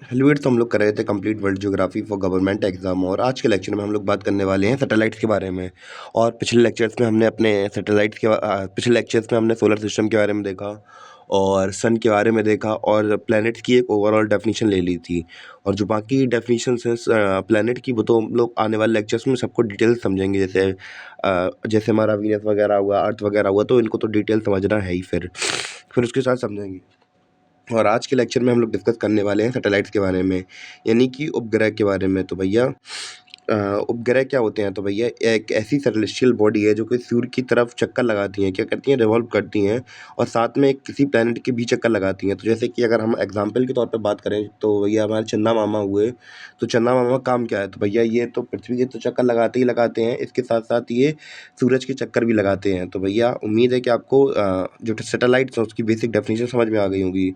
हेलवेट तो हम लोग कर रहे थे complete world geography for government exam. और आज के लेक्चर में हम लोग बात करने वाले हैं सैटेलाइट्स के बारे में। और पिछले लेक्चर्स में हमने अपने पिछले लेक्चर्स में हमने सोलर सिस्टम के बारे में देखा और सन के बारे में देखा और प्लैनेट्स की एक ओवरऑल डेफिनेशन ले ली थी। और जो बाकी डेफिनेशंस हैं प्लैनेट की, वो तो हम लोग आने वाले लेक्चर्स में सबको डिटेल समझेंगे। जैसे हमारा वीनस वगैरह हुआ, अर्थ वगैरह हुआ, तो इनको तो डिटेल समझना है ही। फिर उसके साथ समझेंगे। और आज के लेक्चर में हम लोग डिस्कस करने वाले हैं सैटेलाइट्स के बारे में, यानी कि उपग्रह के बारे में। तो भैया उपग्रह क्या होते हैं? तो भैया एक ऐसी सेलेस्टियल बॉडी है जो कि सूर्य की तरफ चक्कर लगाती हैं। क्या करती हैं? रिवॉल्व करती हैं और साथ में किसी प्लैनेट के भी चक्कर लगाती हैं। तो जैसे कि अगर हम एग्जांपल के तौर पे बात करें तो भैया हमारे चंदा मामा हुए। तो चंदा मामा का काम क्या है? तो भैया ये तो पृथ्वी के तो चक्कर लगाते ही लगाते हैं, इसके साथ साथ ये सूरज के चक्कर भी लगाते हैं। तो भैया उम्मीद है कि आपको जो सैटेलाइट्स हैं उसकी बेसिक डेफिनेशन समझ में आ गई होंगी।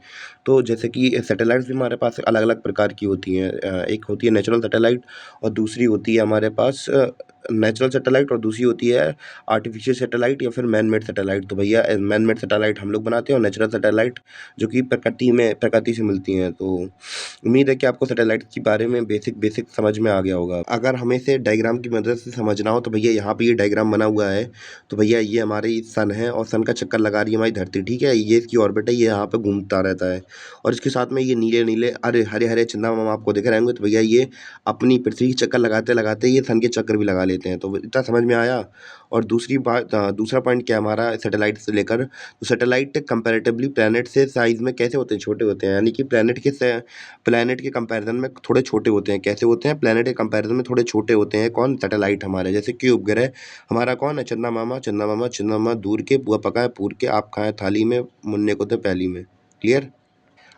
तो जैसे कि सैटेलाइट्स भी हमारे पास अलग अलग प्रकार की होती हैं। एक होती है नेचुरल सैटेलाइट और दूसरी होती है हमारे पास नेचुरल सैटेलाइट और दूसरी होती है आर्टिफिशियल सैटेलाइट या फिर मैन मेड सैटेलाइट। तो भैया मैन मेड सैटेलाइट हम लोग बनाते हैं और नेचुरल सैटेलाइट जो कि प्रकृति से मिलती हैं। तो उम्मीद है कि आपको सैटेलाइट के बारे में बेसिक बेसिक समझ में आ गया होगा। अगर हमें इसे डायग्राम की मदद से समझना हो तो भैया यहाँ पे ये डायग्राम बना हुआ है। तो भैया ये हमारी सन है और सन का चक्कर लगा रही है हमारी धरती, ठीक है। ये इसकी ऑर्बिट है, ये यहाँ पे घूमता रहता है। और इसके साथ में ये नीले नीले अरे हरे हरे चंदा मामा आपको दिख रहे होंगे। तो भैया ये अपनी पृथ्वी के चक्कर लगाते लगाते ये सन के चक्कर भी लगा लेते हैं। तो इतना समझ में आया। और दूसरा पॉइंट क्या है हमारा सैटेलाइट से लेकर, तो सैटेलाइट कंपैरेटिवली प्लैनेट से साइज में कैसे होते हैं? छोटे होते हैं, यानी कि प्लैनेट के कंपैरिजन में थोड़े छोटे होते हैं। कैसे होते हैं? प्लैनेट के कंपैरिजन में थोड़े छोटे होते हैं। कौन? सैटेलाइट हमारे। जैसे कि उपग्रह हमारा कौन है? चंदा मामा। चंदा मामा, चंदा मामा दूर के, पुआ पकाए पूर के, आप खाएं थाली में, मुन्ने को तो प्याली में। क्लियर?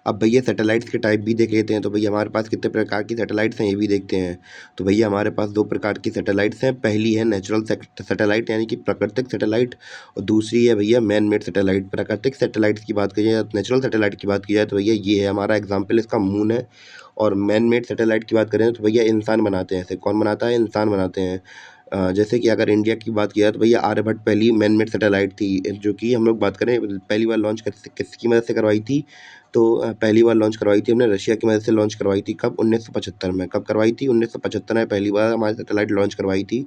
अब भैया सैटेलाइट्स के टाइप भी देख लेते हैं। तो भैया हमारे पास कितने प्रकार की सैटेलाइट्स हैं ये भी देखते हैं। तो भैया हमारे पास दो प्रकार की सैटेलाइट्स हैं। पहली है नेचुरल सैटेलाइट यानी कि प्राकृतिक सैटेलाइट, और दूसरी है भैया मैन मेड सैटेलाइट। प्राकृतिक सैटेलाइट्स की बात की जाए, नेचुरल सैटेलाइट की बात की जाए तो भैया ये है हमारा एग्जाम्पल, इसका मून है। और मैन मेड सैटेलाइट की बात करें तो भैया इंसान बनाते हैं। ऐसे कौन बनाता है? इंसान बनाते हैं। जैसे कि अगर इंडिया की बात की जाए तो भैया आर्यभट्ट पहली मैन मेड सैटेलाइट थी, जो कि हम लोग बात करें पहली बार लॉन्च किसकी मदद से करवाई थी? तो पहली बार लॉन्च करवाई थी हमने रशिया की मदद से लॉन्च करवाई थी। कब? 1975 में। कब करवाई थी? 1975 में पहली बार हमारी सैटेलाइट लॉन्च करवाई थी,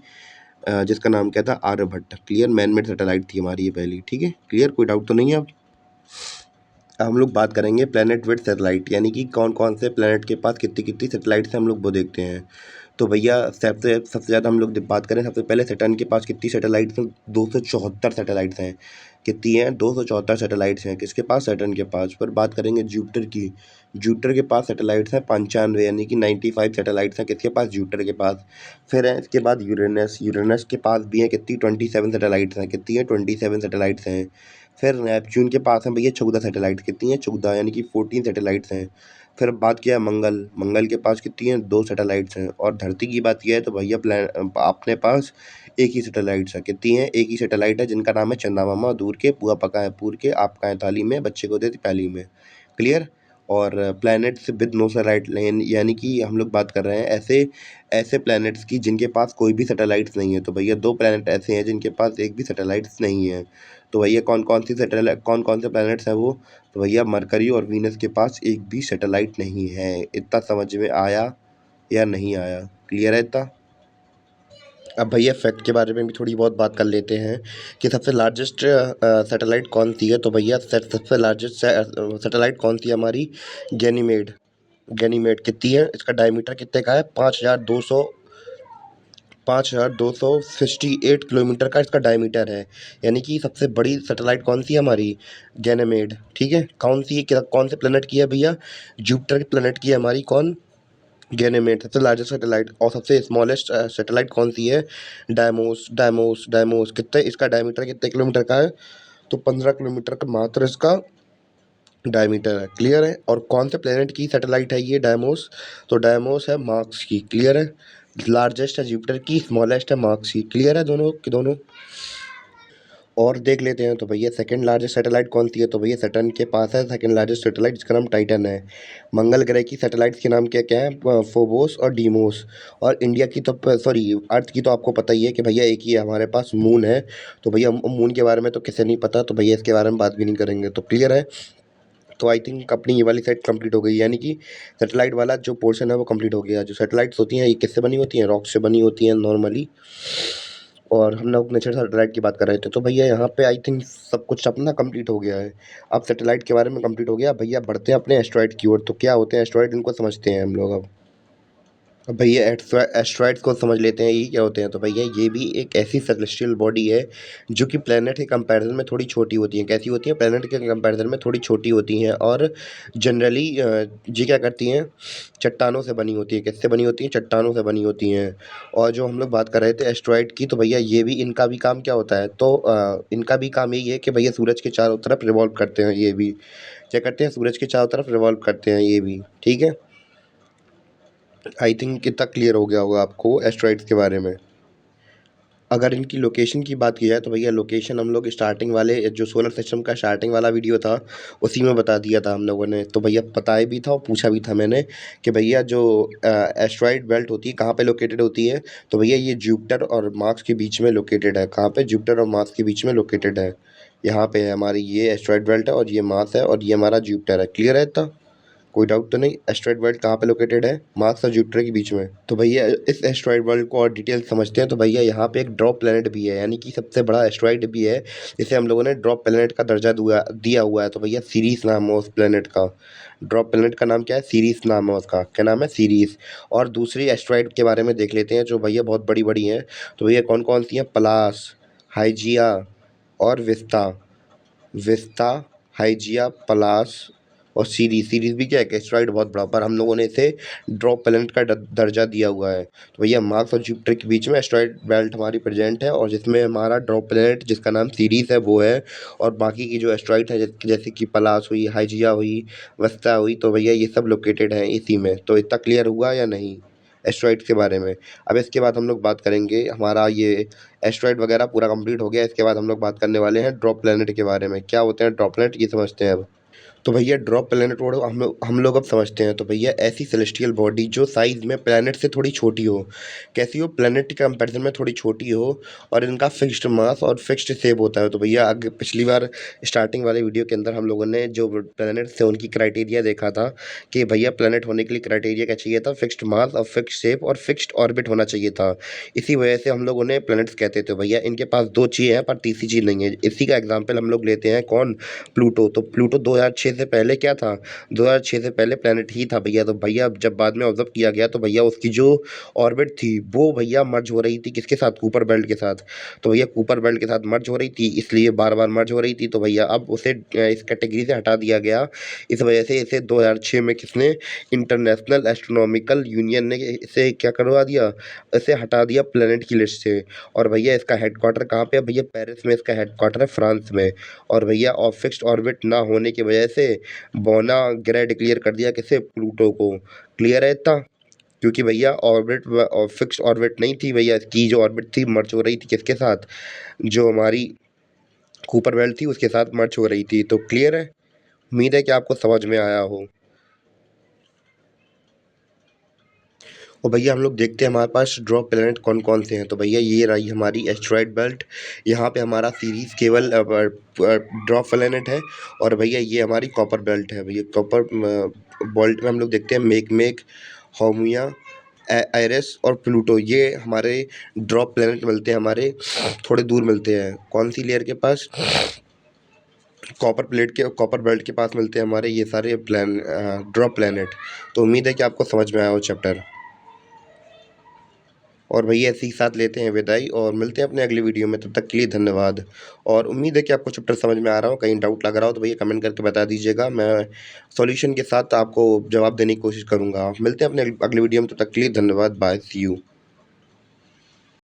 जिसका नाम क्या था? Aryabhata. Clear? Man made satellite थी हमारी ये पहली, ठीक है। क्लियर? कोई डाउट तो नहीं है अब? हम लोग बात करेंगे प्लैनेट विथ सैटेलाइट, यानी कि कौन कौन से प्लैनेट के पास कितनी कितनी सैटेलाइट्स हैं हम लोग वो देखते हैं। तो भैया सबसे ज़्यादा हम लोग जब बात करें, सबसे पहले सैटर्न के पास कितनी सैटेलाइट्स हैं? 274 सैटेलाइट्स हैं। कितनी हैं? 274 सैटेलाइट्स हैं किसके पास? सैटर्न के पास। फिर बात करेंगे जुपिटर की। जुपिटर के पास सैटेलाइट्स हैं 95, यानी कि 95 सैटेलाइट्स हैं किसके पास? जुपिटर के पास। फिर है इसके बाद यूरेनस। यूरेनस के पास भी हैं कितनी? 27 सैटेलाइट्स हैं। कितनी हैं? 27 सैटेलाइट्स हैं। फिर नेपच्यून के पास हैं भैया 14 सैटेलाइट। कितनी हैं? 14, यानी कि 14 सैटेलाइट्स हैं। फिर बात किया मंगल। मंगल के पास कितनी हैं? 2 सैटेलाइट्स हैं। और धरती की बात की है तो भैया अपने पास एक ही सैटेलाइट्स है। कितनी है? एक ही सैटेलाइट है जिनका नाम है चंदा मामा। दूर के, पुआ पका है पूर के, आप खाएं थाली में, बच्चे को देती प्याली में। क्लियर? और प्लैनेट्स विद नो सैटेलाइट, यानी कि हम लोग बात कर रहे हैं ऐसे ऐसे प्लैनेट्स की जिनके पास कोई भी सैटेलाइट्स नहीं है। तो भैया दो प्लैनेट ऐसे हैं जिनके पास एक भी सैटेलाइट्स नहीं है। तो भैया कौन कौन से प्लैनेट्स हैं वो? तो भैया मरकरी और वीनस के पास एक भी सैटेलाइट नहीं है। इतना समझ में आया या नहीं आया? क्लियर है इतना? अब भैया फैक्ट के बारे में भी थोड़ी बहुत बात कर लेते हैं कि सबसे लार्जेस्ट सैटेलाइट कौन सी है। तो भैया सबसे लार्जेस्ट सैटेलाइट कौन सी है हमारी? गैनीमेड। गैनीमेड कितनी है? इसका डायमीटर कितने का है? 5268 किलोमीटर का इसका डायमीटर है। यानी कि सबसे बड़ी सैटेलाइट कौन सी है हमारी? गैनीमेड, ठीक है। कौन सी है? कौन से प्लेनेट की है भैया? जुपिटर प्लेनेट की है हमारी। कौन? गैनीमेड सबसे लार्जेस्ट सैटेलाइट। और सबसे स्मॉलेस्ट सैटेलाइट कौन सी है? डायमोस कितने, इसका डायमीटर कितने किलोमीटर का है? तो 15 किलोमीटर का मात्र इसका डायमीटर है। क्लियर है? और कौन से प्लेनेट की सैटेलाइट है ये डायमोस? तो डायमोस है मार्स की। क्लियर है? लार्जेस्ट है जुपिटर की, स्मॉलेस्ट है मार्स की। क्लियर है दोनों की दोनों? और देख लेते हैं तो भैया सेकंड लार्जेस्ट सैटेलाइट कौन सी है। तो भैया सैटर्न के पास है सेकंड लार्जेस्ट सैटेलाइट, जिसका नाम टाइटन है। मंगल ग्रह की सैटेलाइट्स के नाम क्या क्या है? फोबोस और डीमोस। और इंडिया की तो सॉरी अर्थ की तो आपको पता ही है कि भैया एक ही है हमारे पास, मून है। तो भैया मून के बारे में तो किसे नहीं पता, तो भैया इसके बारे में बात भी नहीं करेंगे। तो क्लियर है? तो आई थिंक अपनी ये वाली साइड कंप्लीट हो गई, यानी कि सैटेलाइट वाला जो पोर्शन है वो कंप्लीट हो गया। जो सैटेलाइट्स होती हैं ये किससे बनी होती हैं? रॉक से बनी होती हैं नॉर्मली। और हम लोग नेचर सैटेलाइट की बात कर रहे थे, तो भैया यहाँ पे आई थिंक सब कुछ अपना कंप्लीट हो गया है। अब सैटेलाइट के बारे में कंप्लीट हो गया, भैया बढ़ते हैं अपने एस्ट्रॉइड की ओर। तो क्या होते हैं एस्ट्रॉइड, इनको समझते हैं हम लोग अब भैया एस्ट्रॉइड्स को समझ लेते हैं, ये क्या होते हैं। तो भैया ये भी एक ऐसी सेलेस्टियल बॉडी है जो कि प्लेनेट के कंपैरिजन में थोड़ी छोटी होती हैं। कैसी होती हैं? प्लेनेट के कंपैरिजन में थोड़ी छोटी होती हैं, और जनरली ये क्या करती हैं, चट्टानों से बनी होती है। किससे बनी होती हैं? चट्टानों से बनी होती हैं। और जो हम लोग बात कर रहे थे एस्ट्रॉइड की, तो भैया ये भी, इनका भी काम क्या होता है? तो इनका भी काम यही है कि भैया सूरज के चारों तरफ रिवॉल्व करते हैं। ये भी क्या करते हैं? सूरज के चारों तरफ रिवॉल्व करते हैं ये भी। ठीक है, आई थिंक कितना क्लियर हो गया होगा आपको एस्ट्रॉइड्स के बारे में। अगर इनकी लोकेशन की बात की जाए, तो भैया लोकेशन हम लोग स्टार्टिंग वाले जो सोलर सिस्टम का स्टार्टिंग वाला वीडियो था उसी में बता दिया था हम लोगों ने। तो भैया बताया भी था और पूछा भी था मैंने कि भैया जो एस्ट्रॉइड बेल्ट होती है कहाँ पे लोकेटेड होती है। तो भैया ये जुपिटर और मार्स के बीच में लोकेटेड है। कहाँ पे? जुपिटर और मार्स के बीच में लोकेटेड है। यहाँ पे है हमारी ये एस्ट्रॉइड बेल्ट है, और ये मार्स है, और ये हमारा जुपिटर है। क्लियर है इतना? कोई डाउट तो नहीं? एस्ट्रॉइड बेल्ट कहाँ पे लोकेटेड है? मार्स और जुपिटर के बीच में। तो भैया इस एस्ट्रॉइड बेल्ट को और डिटेल समझते हैं। तो भैया यहाँ पे एक ड्रॉप प्लैनेट भी है, यानी कि सबसे बड़ा एस्ट्रॉइड भी है। इसे हम लोगों ने ड्रॉप प्लैनेट का दर्जा दिया हुआ है। तो भैया सीरीज नाम है उस प्लैनेट का। ड्रॉप प्लैनेट का नाम क्या है? सीरीज नाम है उसका। क्या नाम है? सीरीज। और दूसरी एस्ट्रॉइड के बारे में देख लेते हैं जो भैया बहुत बड़ी बड़ी हैं। तो भैया कौन कौन सी हैं? पलास, हाइजिया और विस्ता। विस्ता, हाइजिया, पलास और सीरीज भी क्या है? एस्ट्रॉइड बहुत बड़ा, पर हम लोगों ने इसे ड्रॉप प्लैनेट का दर्जा दिया हुआ है। तो भैया मार्स और जुपिटर के बीच में एस्ट्रॉइड बेल्ट हमारी प्रेजेंट है, और जिसमें हमारा ड्रॉप प्लैनेट जिसका नाम सीरीज है वो है। और बाकी की जो एस्ट्रॉइड है जैसे कि पलास हुई, हाइजिया हुई, वस्ता हुई, तो भैया ये सब लोकेटेड हैं इसी में। तो इतना क्लियर हुआ या नहीं एस्ट्रॉइड के बारे में? अब इसके बाद हम लोग बात करेंगे, हमारा ये एस्ट्रॉइड वगैरह पूरा कंप्लीट हो गया। इसके बाद हम लोग बात करने वाले हैं ड्रॉप प्लैनेट के बारे में। क्या होते हैं ड्रॉप प्लैनेट, ये समझते हैं अब। तो भैया ड्रॉप प्लैनेट वर्ड हम लोग अब समझते हैं। तो भैया ऐसी सेलेस्टियल बॉडी जो साइज़ में प्लैनेट से थोड़ी छोटी हो। कैसी हो? प्लैनेट के कंपैरिजन में थोड़ी छोटी हो, और इनका फिक्स्ड मास और फिक्स्ड शेप होता है। तो भैया आगे पिछली बार स्टार्टिंग वाले वीडियो के अंदर हम लोगों ने जो प्लैनेट थे उनकी क्राइटेरिया देखा था कि भैया प्लैनेट होने के लिए क्राइटेरिया क्या चाहिए था? फिक्स्ड मास और फिक्स्ड शेप और फिक्स्ड ऑर्बिट होना चाहिए था। इसी वजह से हम लोग उन्हें प्लैनेट्स कहते थे। भैया इनके पास दो चीज़ें हैं पर तीसरी चीज़ नहीं है। इसी का एग्जाम्पल हम लोग लेते हैं, कौन? प्लूटो। तो प्लूटो 2006 से पहले क्या था? 2006 से पहले प्लैनेट ही था भैया। तो भैया जब बाद में ऑब्जर्व किया गया तो भैया उसकी जो ऑर्बिट थी वो भैया मर्ज हो रही थी किसके साथ? कूपर बेल्ट के साथ। तो भैया कूपर बेल्ट के साथ मर्ज हो रही थी, इसलिए बार बार मर्ज हो रही थी। तो भैया अब उसे इस कैटेगरी से हटा दिया गया। इस वजह से इसे 2006 में किसने? इंटरनेशनल एस्ट्रोनॉमिकल यूनियन ने इसे क्या करवा दिया? इसे हटा दिया प्लैनेट की लिस्ट से। और भैया इसका हेडक्वार्टर कहाँ पे है? भैया पेरिस में इसका हेडक्वार्टर है, फ्रांस में। और भैया और फिक्स्ड ऑर्बिट ना होने की वजह से बौना ग्रह डिक्लेयर कर दिया किसे? प्लूटो को। क्लियर है इतना? क्योंकि भैया ऑर्बिट और फिक्स्ड ऑर्बिट नहीं थी भैया, इसकी जो ऑर्बिट थी मर्ज हो रही थी किसके साथ? जो हमारी कूपर बेल्ट थी उसके साथ मर्ज हो रही थी। तो क्लियर है? उम्मीद है कि आपको समझ में आया हो। और भैया हम लोग देखते हैं हमारे पास ड्रॉप प्लैनेट कौन कौन से हैं। तो भैया ये रही हमारी एस्ट्रॉइड बेल्ट। यहाँ पे हमारा सीरीज केवल ड्रॉप प्लैनेट है। और भैया ये हमारी कॉपर बेल्ट है। भैया कॉपर बेल्ट में हम लोग देखते हैं मेक, हाउमिया, एरेस और प्लूटो। ये हमारे ड्रॉप प्लैनेट मिलते हैं, हमारे थोड़े दूर मिलते हैं। कौन सी लेयर के पास? कॉपर बेल्ट के पास मिलते हैं हमारे ये सारे ड्रॉप प्लैनेट। तो उम्मीद है कि आपको समझ में आया हो चैप्टर। और भैया ऐसे ही साथ लेते हैं विदाई, और मिलते हैं अपने अगली वीडियो में। तब तक के लिए धन्यवाद। और उम्मीद है कि आपको चैप्टर समझ में आ रहा हो। कहीं डाउट लग रहा हो तो भैया कमेंट करके बता दीजिएगा, मैं सॉल्यूशन के साथ आपको जवाब देने की कोशिश करूँगा। मिलते हैं अपने अगली वीडियो में, तब तक के लिए धन्यवाद। Bye, see you.